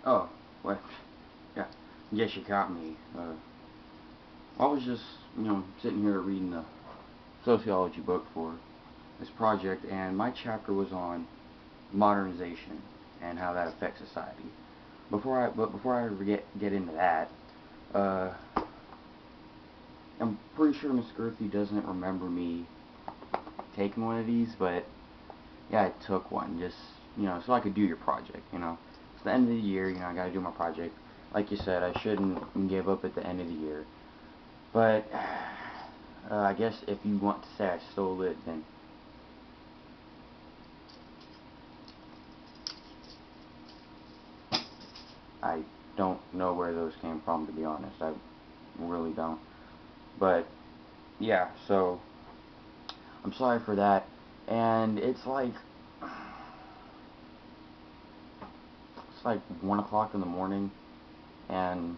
Oh, well, yeah. Guess you caught me. I was just, sitting here reading a sociology book for this project, and my chapter was on modernization and how that affects society. Before I get into that, uh, I'm pretty sure Miss Girthy doesn't remember me taking one of these, but yeah, I took one just, so I could do your project. It's the end of the year, I gotta do my project. Like you said, I shouldn't give up at the end of the year. But, I guess if you want to say I stole it, then I don't know where those came from, to be honest. I really don't. But, yeah, so, I'm sorry for that. And it's like 1 o'clock in the morning, and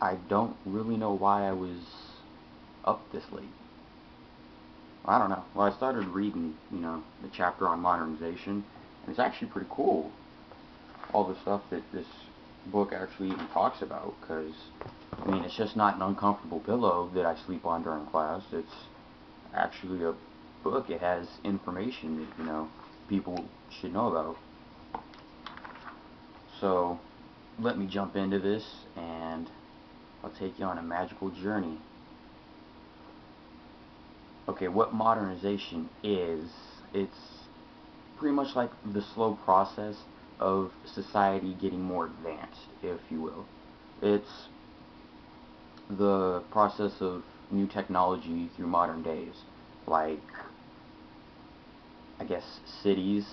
I don't really know why I was up this late. I don't know. Well, I started reading, the chapter on modernization, and it's actually pretty cool, all the stuff that this book actually even talks about, because, it's just not an uncomfortable pillow that I sleep on during class. It's actually a book. It has information that, people should know about. So, let me jump into this, and I'll take you on a magical journey. Okay, what modernization is, it's pretty much like the slow process of society getting more advanced, if you will. It's the process of new technology through modern days, like, I guess, cities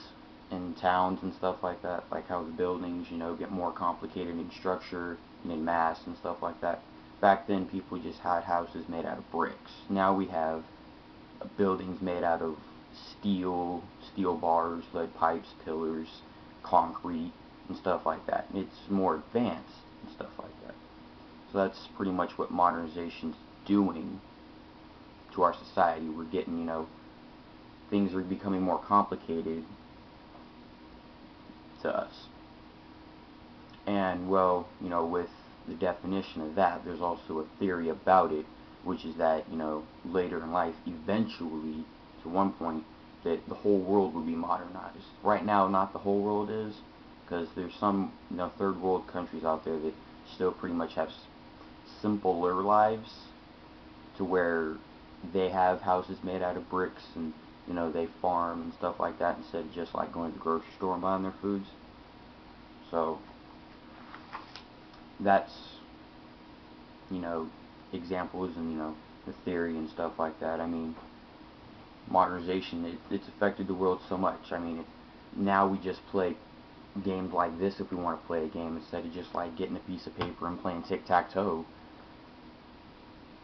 and towns and stuff like that, like how the buildings, get more complicated in structure and in mass and stuff like that. Back then, people just had houses made out of bricks. Now we have buildings made out of steel bars, lead pipes, pillars, concrete, and stuff like that. And it's more advanced and stuff like that. So that's pretty much what modernization's doing to our society. We're getting, things are becoming more complicated to us. And, well, with the definition of that, there's also a theory about it, which is that, later in life, eventually, to one point, that the whole world would be modernized. Right now, not the whole world is, because there's some, third world countries out there that still pretty much have simpler lives, to where they have houses made out of bricks, and, they farm and stuff like that, instead of just, like, going to the grocery store and buying their foods. So, that's, examples and, the theory and stuff like that. Modernization, it's affected the world so much. Now we just play games like this if we want to play a game, instead of just, like, getting a piece of paper and playing tic-tac-toe.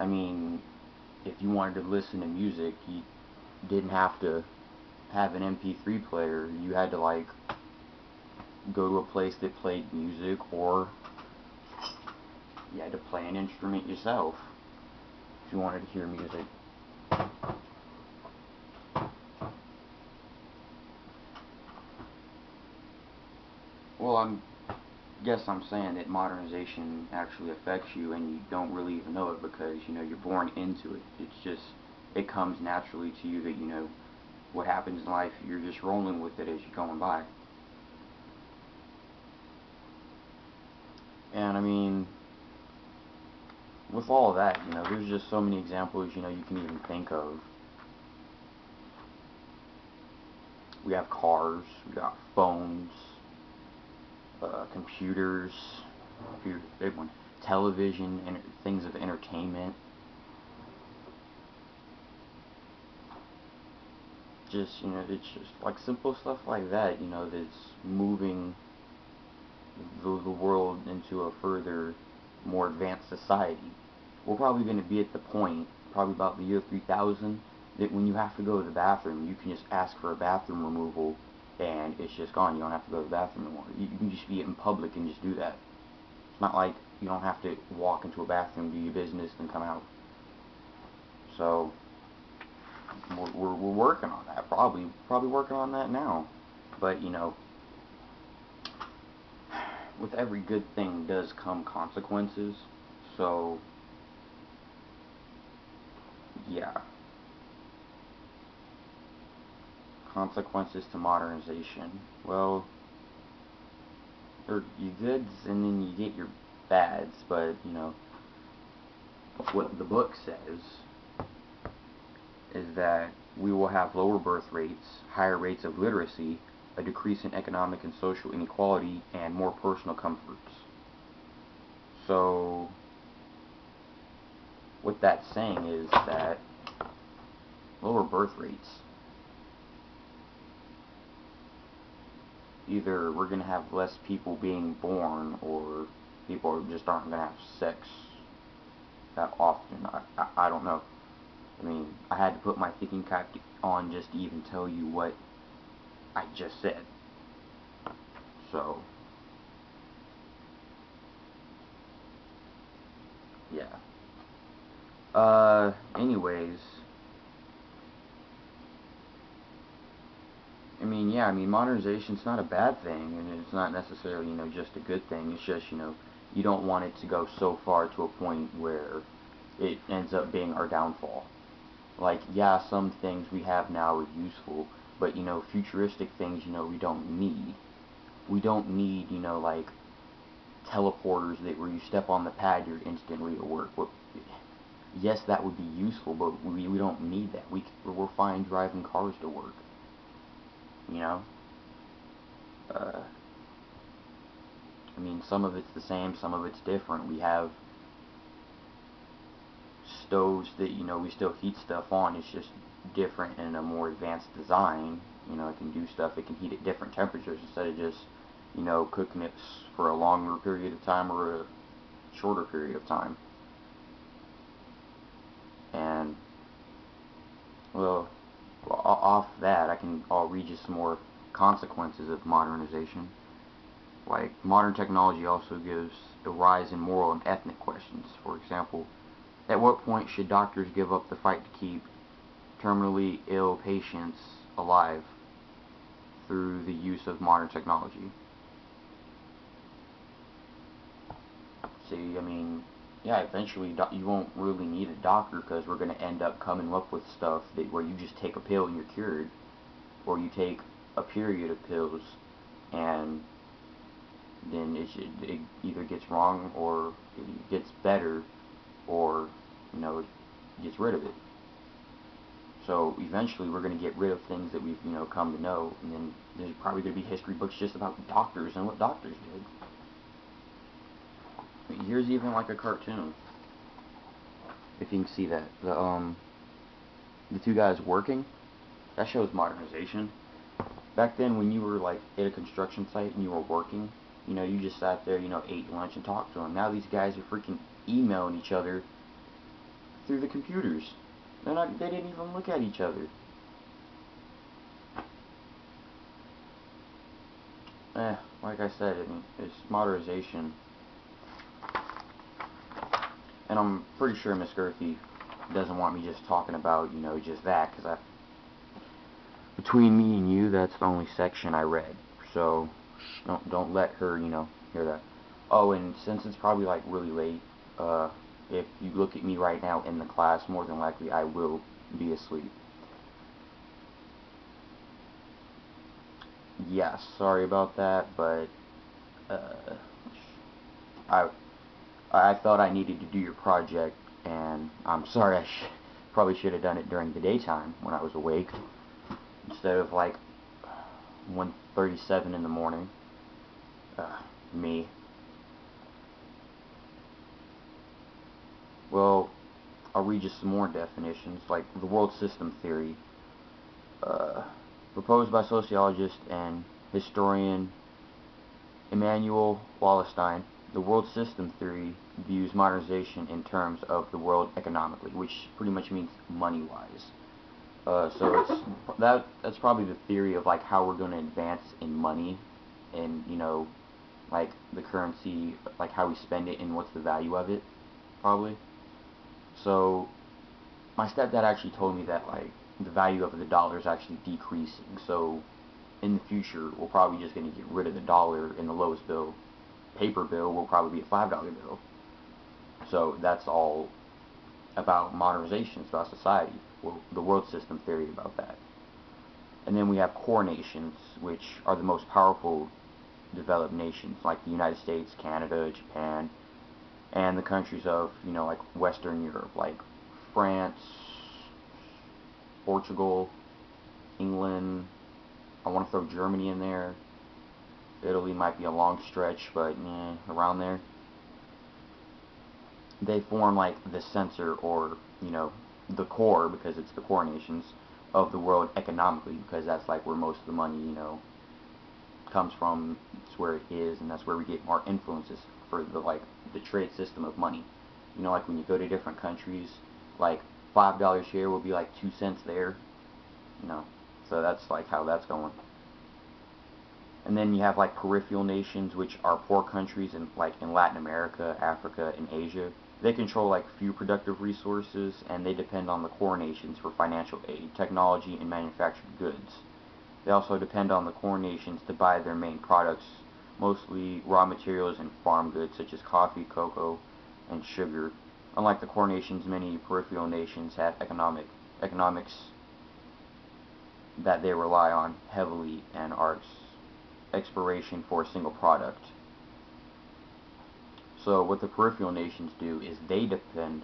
If you wanted to listen to music, you didn't have to have an MP3 player. You had to, like, go to a place that played music, or you had to play an instrument yourself if you wanted to hear music. Well, guess I'm saying that modernization actually affects you, and you don't really even know it, because, you're born into it. It comes naturally to you that, what happens in life, you're just rolling with it as you're going by. And with all of that, there's just so many examples, you can even think of. We have cars, we got phones, computers, big one, television, and things of entertainment. It's just like simple stuff like that, that's moving the world into a further, more advanced society. We're probably going to be at the point, probably about the year 3000, that when you have to go to the bathroom, you can just ask for a bathroom removal, and it's just gone. You don't have to go to the bathroom anymore. You can just be in public and just do that. It's not like you don't have to walk into a bathroom, do your business, and come out. So, we're working on that, probably working on that now. But, with every good thing does come consequences. So, yeah. Consequences to modernization. Well, there are your goods and then you get your bads, but, what the book says is that we will have lower birth rates, higher rates of literacy, a decrease in economic and social inequality, and more personal comforts. So, what that's saying is that lower birth rates, either we're going to have less people being born, or people just aren't going to have sex that often. I don't know. I mean, I had to put my thinking cap on just to even tell you what I just said. So, yeah. Anyways, modernization's not a bad thing, and it's not necessarily, just a good thing. It's just, you don't want it to go so far to a point where it ends up being our downfall. Like, yeah, some things we have now are useful, but, futuristic things, we don't need. We don't need, like, teleporters that where you step on the pad, you're instantly at work. Yes, that would be useful, but we don't need that. We're fine driving cars to work. Uh, some of it's the same, some of it's different. We have stoves that, we still heat stuff on. It's just different and a more advanced design. It can do stuff. It can heat at different temperatures instead of just, cooking it for a longer period of time or a shorter period of time. And, well, off that, I'll read you some more consequences of modernization. Like, modern technology also gives a rise in moral and ethnic questions. For example, at what point should doctors give up the fight to keep terminally ill patients alive through the use of modern technology? See, yeah, eventually you won't really need a doctor because we're going to end up coming up with stuff where you just take a pill and you're cured, or you take a period of pills and then it either gets wrong or it gets better, or it gets rid of it. So eventually we're going to get rid of things that we've come to know, and then there's probably going to be history books just about doctors and what doctors did. Here's even like a cartoon, if you can see that. The two guys working, that shows modernization. Back then, when you were like at a construction site and you were working, you just sat there, ate lunch and talked to them. Now these guys are freaking emailing each other through the computers. They didn't even look at each other. Like I said, it's modernization. And I'm pretty sure Miss Gerthy doesn't want me just talking about, just that, because between me and you, that's the only section I read. So, don't let her, hear that. Oh, and since it's probably, like, really late, if you look at me right now in the class, more than likely I will be asleep. Yeah, sorry about that, but, I thought I needed to do your project, and I'm sorry, I probably should have done it during the daytime when I was awake, instead of like 1:37 in the morning. Me. Well, I'll read you some more definitions, like the world system theory, proposed by sociologist and historian Immanuel Wallerstein. The world system theory views modernization in terms of the world economically, which pretty much means money-wise. So that's probably the theory of like how we're going to advance in money, and like the currency, like how we spend it and what's the value of it, probably. So my stepdad actually told me that like the value of the dollar is actually decreasing. So in the future, we're probably just going to get rid of the dollar in the lowest bill paper bill will probably be a $5 bill. So that's all about modernization. It's about society. Well, the world system theory about that. And then we have core nations, which are the most powerful developed nations, like the United States, Canada, Japan, and the countries of, like Western Europe, like France, Portugal, England. I want to throw Germany in there. Italy might be a long stretch, but around there. They form like the center, or the core, because it's the core nations of the world economically, because that's like where most of the money comes from. It's where it is, and that's where we get our influences for the trade system of money. Like when you go to different countries, like $5 here will be like 2 cents there. So that's like how that's going. And then you have like peripheral nations, which are poor countries in Latin America, Africa, and Asia. They control like few productive resources, and they depend on the core nations for financial aid, technology, and manufactured goods. They also depend on the core nations to buy their main products, mostly raw materials and farm goods such as coffee, cocoa, and sugar. Unlike the core nations, many peripheral nations have economics that they rely on heavily and are exportation for a single product. So what the peripheral nations do is they depend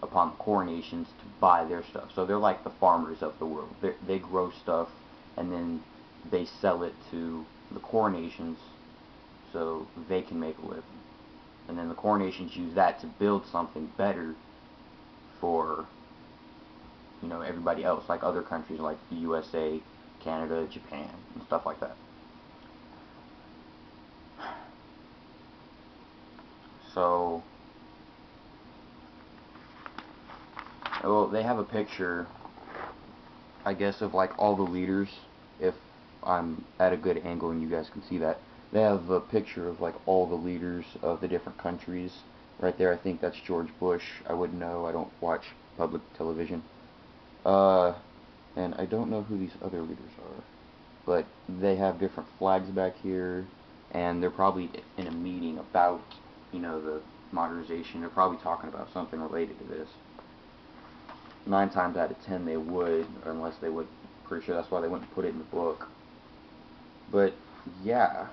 upon the core nations to buy their stuff. So they're like the farmers of the world. They grow stuff and then they sell it to the core nations so they can make a living. And then the core nations use that to build something better for everybody else, like other countries like the USA, Canada, Japan, and stuff like that. So, well, they have a picture, I guess, of like all the leaders. If I'm at a good angle and you guys can see that, they have a picture of like all the leaders of the different countries right there. I think that's George Bush. I wouldn't know. I don't watch public television. And I don't know who these other leaders are, but they have different flags back here, and they're probably in a meeting about the modernization. They're probably talking about something related to this. 9 times out of 10 they would, unless they would. Pretty sure that's why they wouldn't put it in the book. But yeah,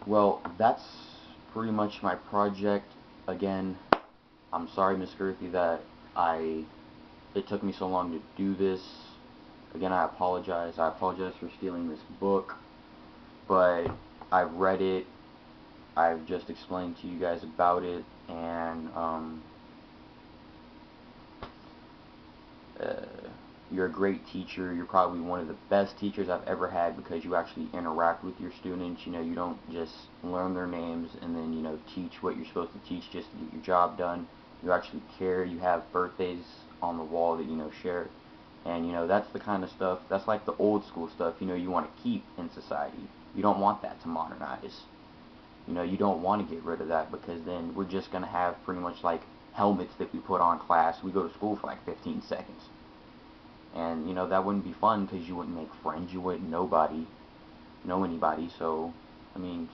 well, that's pretty much my project. Again, I'm sorry, Miss Girthy, that it took me so long to do this. Again, I apologize. I apologize for stealing this book, but I've read it. I've just explained to you guys about it, and you're a great teacher. You're probably one of the best teachers I've ever had, because you actually interact with your students. You don't just learn their names and then teach what you're supposed to teach just to get your job done. You actually care. You have birthdays on the wall that share, and that's the kind of stuff, that's like the old school stuff you want to keep in society. You don't want that to modernize. You don't want to get rid of that, because then we're just going to have pretty much like helmets that we put on class. We go to school for like 15 seconds. And, that wouldn't be fun, because you wouldn't make friends. You wouldn't know anybody. So, I mean,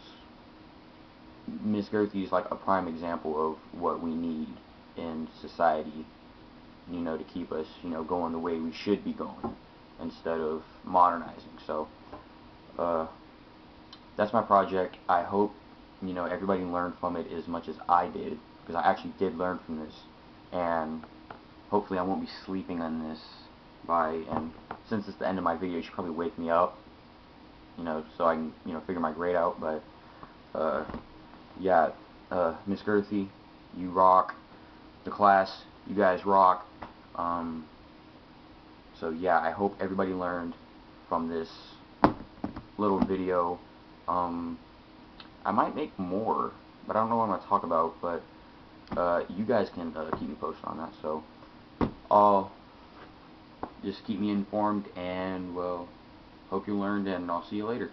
Miss Gerthy is like a prime example of what we need in society, to keep us, going the way we should be going, instead of modernizing. So, that's my project. I hope everybody learned from it as much as I did, because I actually did learn from this, and hopefully I won't be sleeping on this and since it's the end of my video, you should probably wake me up, so I can figure my grade out. But yeah, Miss Girthy, you rock. The class, you guys rock. So yeah, I hope everybody learned from this little video. I might make more, but I don't know what I'm going to talk about, but you guys can keep me posted on that. So just keep me informed, and well, hope you learned, and I'll see you later.